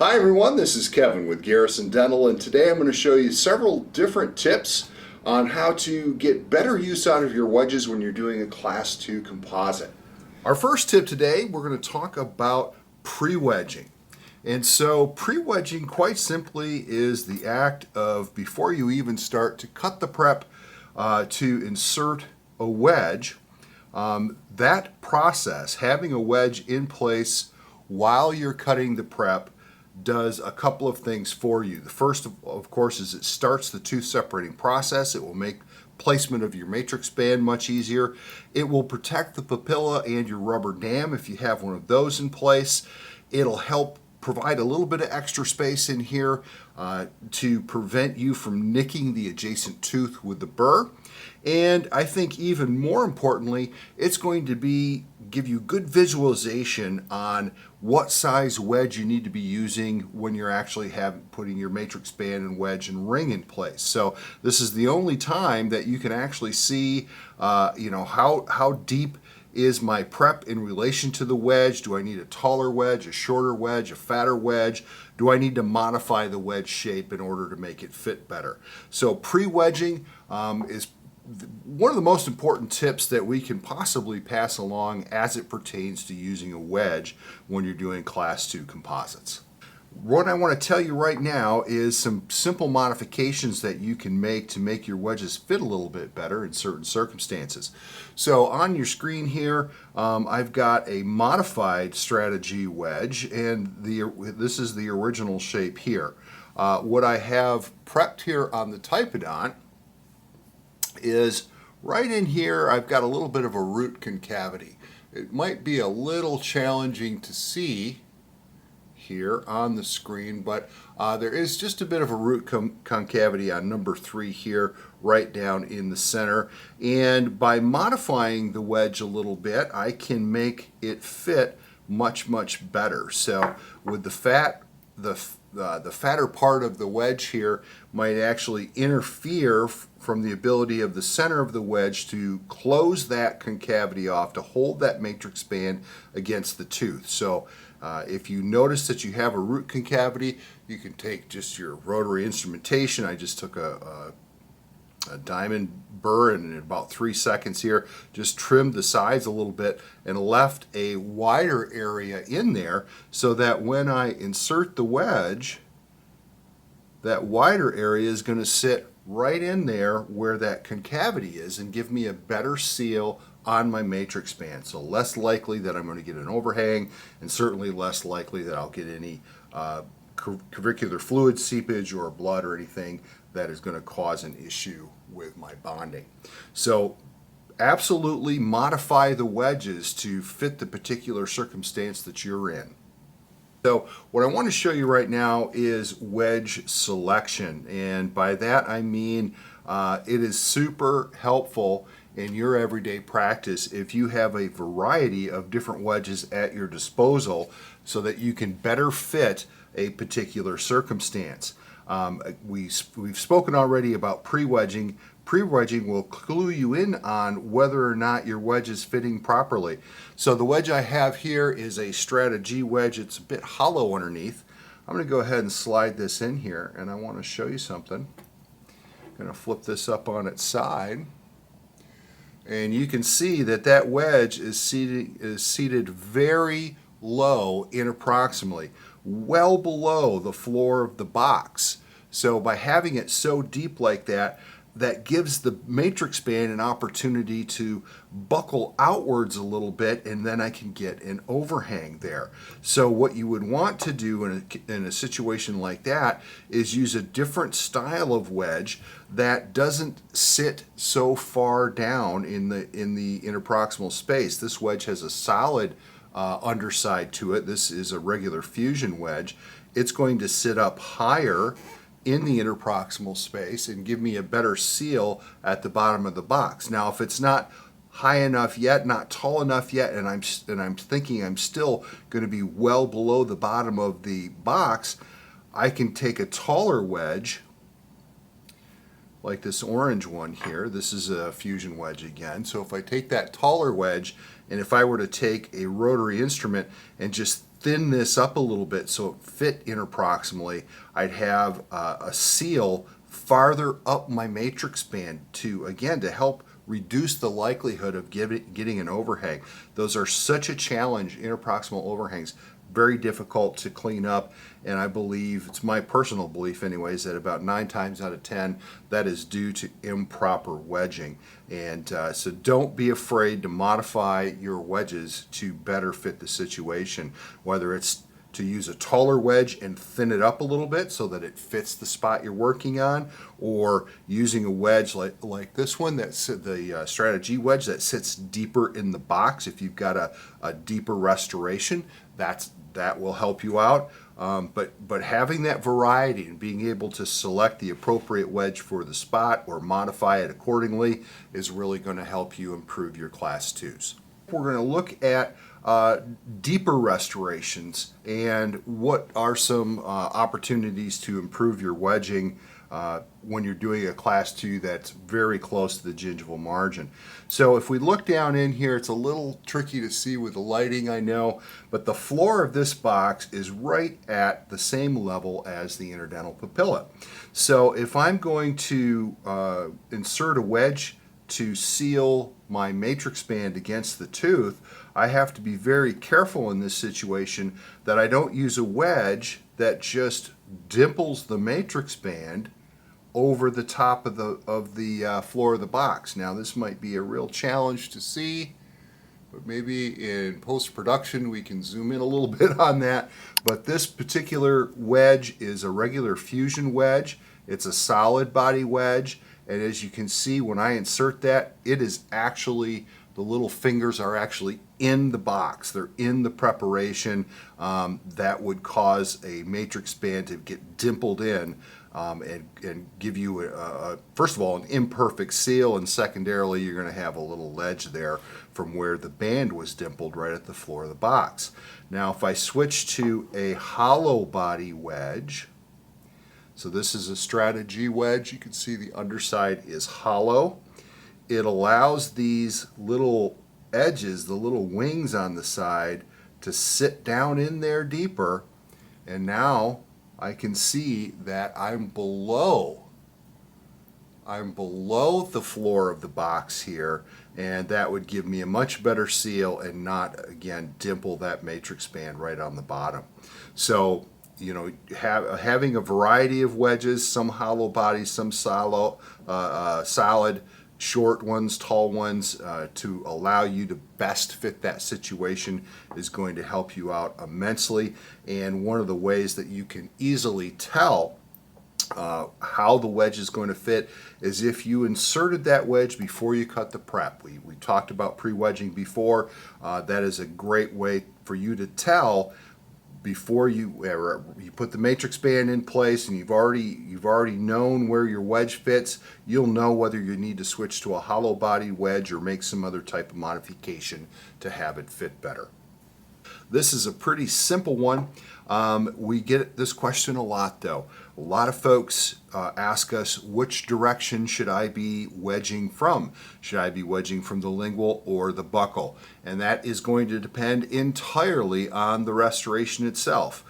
Hi everyone, this is Kevin with Garrison Dental, and today I'm going to show you several different tips on how to get better use out of your wedges when you're doing a Class 2 composite. Our first tip today, we're going to talk about pre-wedging. And so pre-wedging quite simply is the act of, before you even start to cut the prep to insert a wedge, that process, having a wedge in place while you're cutting the prep, does a couple of things for you. The first, of course, is it starts the tooth separating process. It will make placement of your matrix band much easier. It will protect the papilla and your rubber dam if you have one of those in place. It'll help provide a little bit of extra space in here to prevent you from nicking the adjacent tooth with the burr. And I think even more importantly, it's going to give you good visualization on what size wedge you need to be using when you're actually putting your matrix band and wedge and ring in place. So this is the only time that you can actually see how deep is my prep in relation to the wedge. Do I need a taller wedge, a shorter wedge, a fatter wedge? Do I need to modify the wedge shape in order to make it fit better? So pre-wedging is one of the most important tips that we can possibly pass along as it pertains to using a wedge when you're doing Class 2 composites. What I want to tell you right now is some simple modifications that you can make to make your wedges fit a little bit better in certain circumstances. So on your screen here, I've got a modified strategy wedge, and this is the original shape here. What I have prepped here on the Typodont is right in here. I've got a little bit of a root concavity. It might be a little challenging to see here on the screen, but there is just a bit of a root concavity on number 3 here, right down in the center. And by modifying the wedge a little bit, I can make it fit much better. So with the fatter part of the wedge here might actually interfere from the ability of the center of the wedge to close that concavity off, to hold that matrix band against the tooth. So if you notice that you have a root concavity, you can take just your rotary instrumentation. I just took a diamond burr and in about 3 seconds here just trimmed the sides a little bit and left a wider area in there so that when I insert the wedge, that wider area is going to sit right in there where that concavity is and give me a better seal on my matrix band. So less likely that I'm going to get an overhang, and certainly less likely that I'll get any curvicular fluid seepage or blood or anything that is going to cause an issue with my bonding. So absolutely modify the wedges to fit the particular circumstance that you're in. So what I want to show you right now is wedge selection, and by that I mean it is super helpful in your everyday practice if you have a variety of different wedges at your disposal so that you can better fit a particular circumstance. We've spoken already about pre-wedging. Pre-wedging will clue you in on whether or not your wedge is fitting properly. So the wedge I have here is a strategy wedge. It's a bit hollow underneath. I'm going to go ahead and slide this in here, and I want to show you something. I'm going to flip this up on its side, and you can see that that wedge is seated very low interproximally, well below the floor of the box. So by having it so deep like that, that gives the matrix band an opportunity to buckle outwards a little bit, and then I can get an overhang there. So what you would want to do in a situation like that is use a different style of wedge that doesn't sit so far down in the interproximal space. This wedge has a solid underside to it. This is a regular fusion wedge. It's going to sit up higher in the interproximal space and give me a better seal at the bottom of the box. Now, if it's not high enough yet, not tall enough yet, and I'm thinking I'm still going to be well below the bottom of the box, I can take a taller wedge like this orange one here. This is a fusion wedge again. So if I take that taller wedge, and if I were to take a rotary instrument and just thin this up a little bit so it fit interproximally, I'd have a seal farther up my matrix band to, again, to help reduce the likelihood of getting an overhang. Those are such a challenge, interproximal overhangs, very difficult to clean up, and I believe, it's my personal belief anyways, that about 9 times out of 10 that is due to improper wedging. And so don't be afraid to modify your wedges to better fit the situation, whether it's to use a taller wedge and thin it up a little bit so that it fits the spot you're working on, or using a wedge like this one, that's the strategy wedge that sits deeper in the box. If you've got a deeper restoration, that will help you out. But having that variety and being able to select the appropriate wedge for the spot or modify it accordingly is really going to help you improve your Class 2s. We're going to look at deeper restorations and what are some opportunities to improve your wedging when you're doing a Class 2 that's very close to the gingival margin. So if we look down in here, it's a little tricky to see with the lighting, I know, but the floor of this box is right at the same level as the interdental papilla. So if I'm going to insert a wedge to seal my matrix band against the tooth, I have to be very careful in this situation that I don't use a wedge that just dimples the matrix band over the top of the floor of the box. Now this might be a real challenge to see, but maybe in post-production we can zoom in a little bit on that. But this particular wedge is a regular fusion wedge. It's a solid body wedge, and as you can see, when I insert that, it is actually, the little fingers are actually in the box. They're in the preparation. That would cause a matrix band to get dimpled in and give you, first of all, an imperfect seal, and secondarily, you're going to have a little ledge there from where the band was dimpled right at the floor of the box. Now, if I switch to a hollow body wedge, so this is a strategy wedge. You can see the underside is hollow. It allows these little edges, the little wings on the side, to sit down in there deeper, and now I can see that I'm below the floor of the box here, and that would give me a much better seal and not, again, dimple that matrix band right on the bottom. So, you know, having a variety of wedges, some hollow bodies, some solid, short ones, tall ones, to allow you to best fit that situation is going to help you out immensely. And one of the ways that you can easily tell how the wedge is going to fit is if you inserted that wedge before you cut the prep. We talked about pre-wedging before. That is a great way for you to tell before you put the matrix band in place and you've already known where your wedge fits. You'll know whether you need to switch to a hollow body wedge or make some other type of modification to have it fit better. This is a pretty simple one. We get this question a lot though. A lot of folks ask us, which direction should I be wedging from? Should I be wedging from the lingual or the buccal? And that is going to depend entirely on the restoration itself.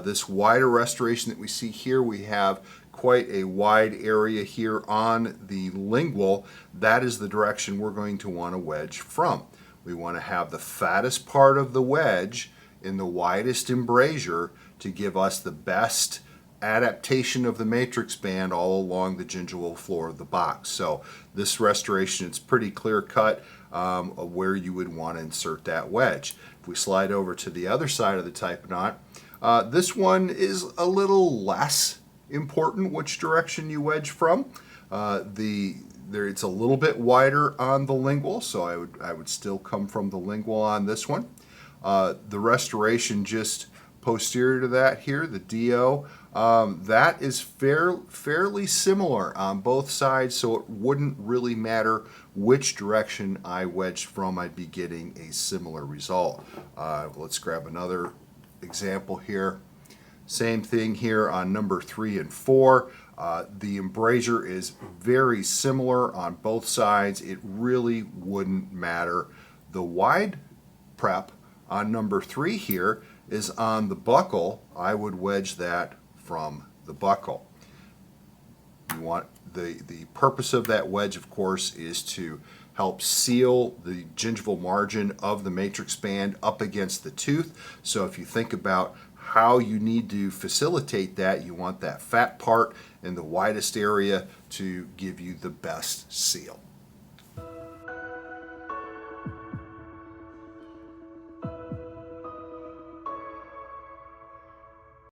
This wider restoration that we see here, we have quite a wide area here on the lingual. That is the direction we're going to want to wedge from. We want to have the fattest part of the wedge in the widest embrasure to give us the best adaptation of the matrix band all along the gingival floor of the box. So this restoration, it's pretty clear cut of where you would want to insert that wedge. If we slide over to the other side of the type knot, this one is a little less important which direction you wedge from. It's a little bit wider on the lingual, so I would still come from the lingual on this one. The restoration just posterior to that here, the DO, that is fairly similar on both sides, so it wouldn't really matter which direction I wedged from, I'd be getting a similar result. Let's grab another example here. Same thing here on number 3 and 4. The embrasure is very similar on both sides. It really wouldn't matter. The wide prep on number 3 here is on the buckle, I would wedge that from the buckle. You want the purpose of that wedge, of course, is to help seal the gingival margin of the matrix band up against the tooth. So if you think about how you need to facilitate that, you want that fat part in the widest area to give you the best seal.